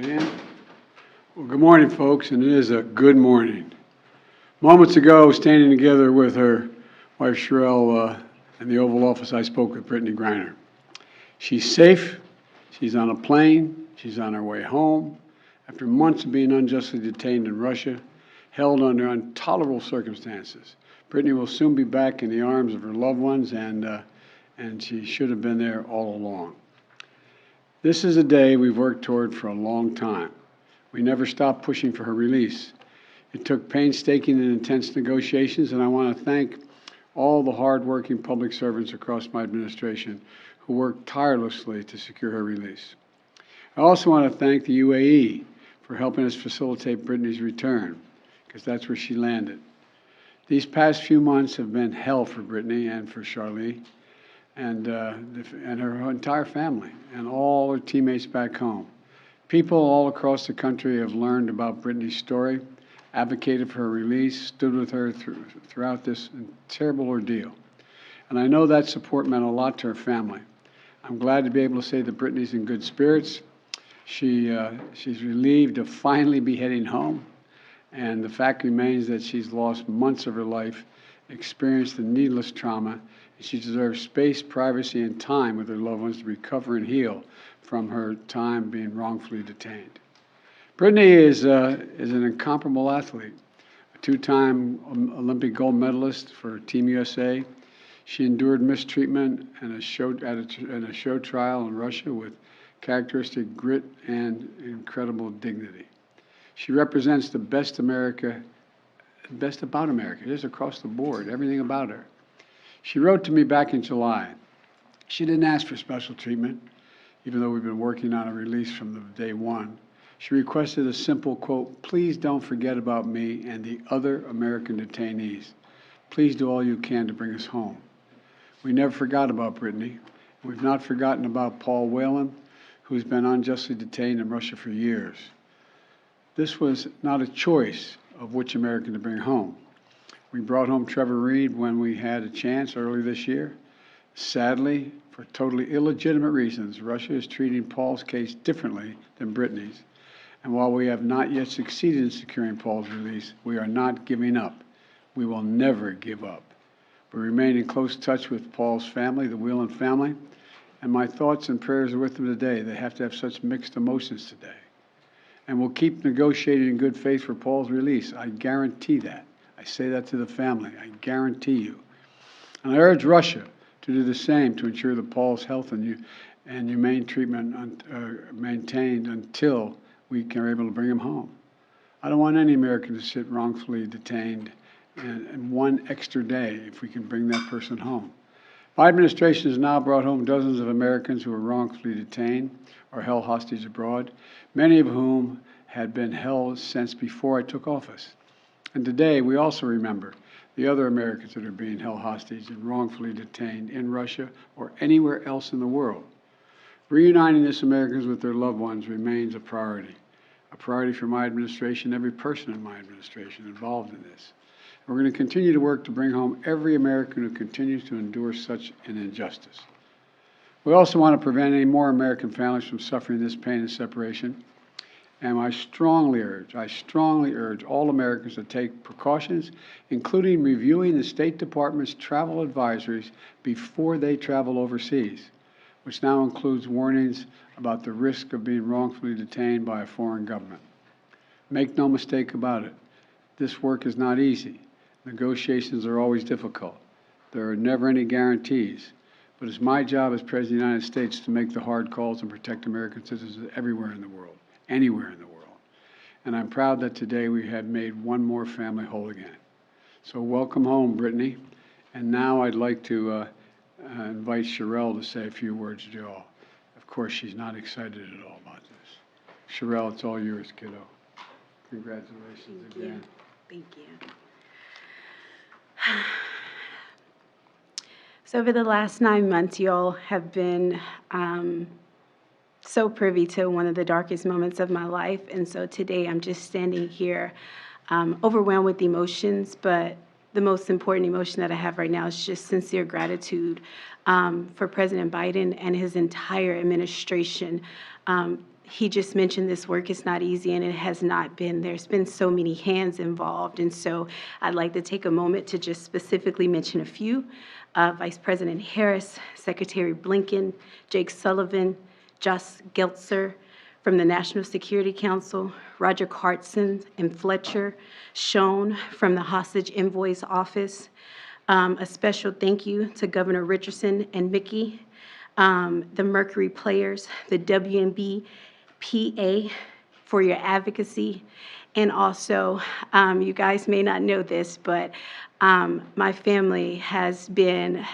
Joanne. Well, good morning, folks, and it is a good morning. Moments ago, standing together with her wife Sherelle in the Oval Office, I spoke with Brittney Griner. She's safe. She's on a plane. She's on her way home. After months of being unjustly detained in Russia, held under intolerable circumstances, Brittney will soon be back in the arms of her loved ones, and she should have been there all along. This is a day we've worked toward for a long time. We never stopped pushing for her release. It took painstaking and intense negotiations, and I want to thank all the hard-working public servants across my administration who worked tirelessly to secure her release. I also want to thank the UAE for helping us facilitate Brittney's return, because that's where she landed. These past few months have been hell for Brittney and for Charlie and her entire family and all her teammates back home. People all across the country have learned about Brittney's story, advocated for her release, stood with her throughout this terrible ordeal. And I know that support meant a lot to her family. I'm glad to be able to say that Brittney's in good spirits. She's relieved to finally be heading home. And the fact remains that she's lost months of her life, experienced the needless trauma, and she deserves space, privacy, and time with her loved ones to recover and heal from her time being wrongfully detained. Brittney is an incomparable athlete, a two-time Olympic gold medalist for Team USA. She endured mistreatment in a show trial in Russia with characteristic grit and incredible dignity. She represents the best about America, just across the board, everything about her. She wrote to me back in July. She didn't ask for special treatment, even though we've been working on a release from the day one. She requested a simple quote, "Please don't forget about me and the other American detainees. Please do all you can to bring us home." We never forgot about Brittney. We've not forgotten about Paul Whelan, who's been unjustly detained in Russia for years. This was not a choice of which American to bring home. We brought home Trevor Reed when we had a chance early this year. Sadly, for totally illegitimate reasons, Russia is treating Paul's case differently than Brittney's. And while we have not yet succeeded in securing Paul's release, we are not giving up. We will never give up. We remain in close touch with Paul's family, the Whelan family, and my thoughts and prayers are with them today. They have to have such mixed emotions today. And we'll keep negotiating in good faith for Paul's release. I guarantee that. I say that to the family. I guarantee you. And I urge Russia to do the same to ensure that Paul's health and humane treatment maintained until we are able to bring him home. I don't want any American to sit wrongfully detained and one extra day if we can bring that person home. My administration has now brought home dozens of Americans who were wrongfully detained or held hostage abroad, many of whom had been held since before I took office. And today, we also remember the other Americans that are being held hostage and wrongfully detained in Russia or anywhere else in the world. Reuniting these Americans with their loved ones remains a priority for my administration, every person in my administration involved in this. We're going to continue to work to bring home every American who continues to endure such an injustice. We also want to prevent any more American families from suffering this pain and separation. And I strongly urge all Americans to take precautions, including reviewing the State Department's travel advisories before they travel overseas, which now includes warnings about the risk of being wrongfully detained by a foreign government. Make no mistake about it, this work is not easy. Negotiations are always difficult. There are never any guarantees. But it's my job as President of the United States to make the hard calls and protect American citizens everywhere in the world. Anywhere in the world. And I'm proud that today we have made one more family whole again. So welcome home, Brittney. And now I'd like to invite Sherelle to say a few words to you all. Of course, she's not excited at all about this. Sherelle, it's all yours, kiddo. Congratulations again. Thank you. So over the last 9 months, you all have been so privy to one of the darkest moments of my life. And so today I'm just standing here overwhelmed with emotions, but the most important emotion that I have right now is just sincere gratitude for President Biden and his entire administration. he just mentioned this work is not easy, and it has not been. There's been so many hands involved, and so I'd like to take a moment to just specifically mention a few. Vice President Harris, Secretary Blinken, Jake Sullivan, Josh Geltzer from the National Security Council, Roger Cartson and Fletcher Schoen from the Hostage Envoy's Office. A special thank you to Governor Richardson and Mickey, the Mercury players, the WNBA PA for your advocacy. And also, you guys may not know this, but my family has been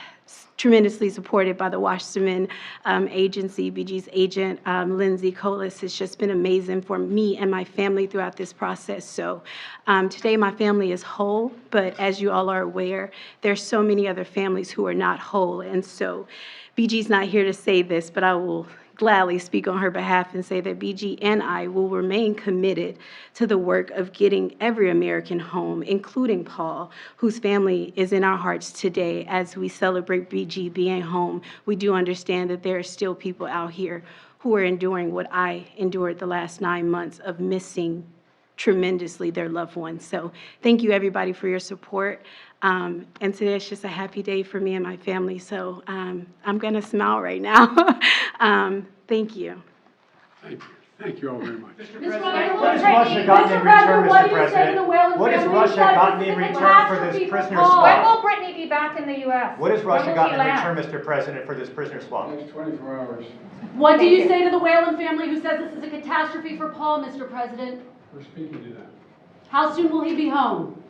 tremendously supported by the Wasserman Agency. BG's agent, Lindsay Colas, has just been amazing for me and my family throughout this process. So today my family is whole, but as you all are aware, there's so many other families who are not whole. And so BG's not here to say this, but I will gladly speak on her behalf and say that BG and I will remain committed to the work of getting every American home, including Paul, whose family is in our hearts today. As we celebrate BG being home, we do understand that there are still people out here who are enduring what I endured the last 9 months of missing tremendously their loved ones. So thank you, everybody, for your support. And today it's just a happy day for me and my family. So I'm going to smile right now. Thank you. Thank you. Thank you all very much. Mr. President, what has Russia gotten in return, Mr. President? What has Russia gotten in return for this prisoner When swap? will Brittney be back in the U.S.? What has Russia When will gotten she in land? return, Mr. President, for this prisoner swap? Next 24 hours. What do Thank you you. say to the Whelan family who says this is a catastrophe for Paul, Mr. President? We're speaking to them. How soon will he be home?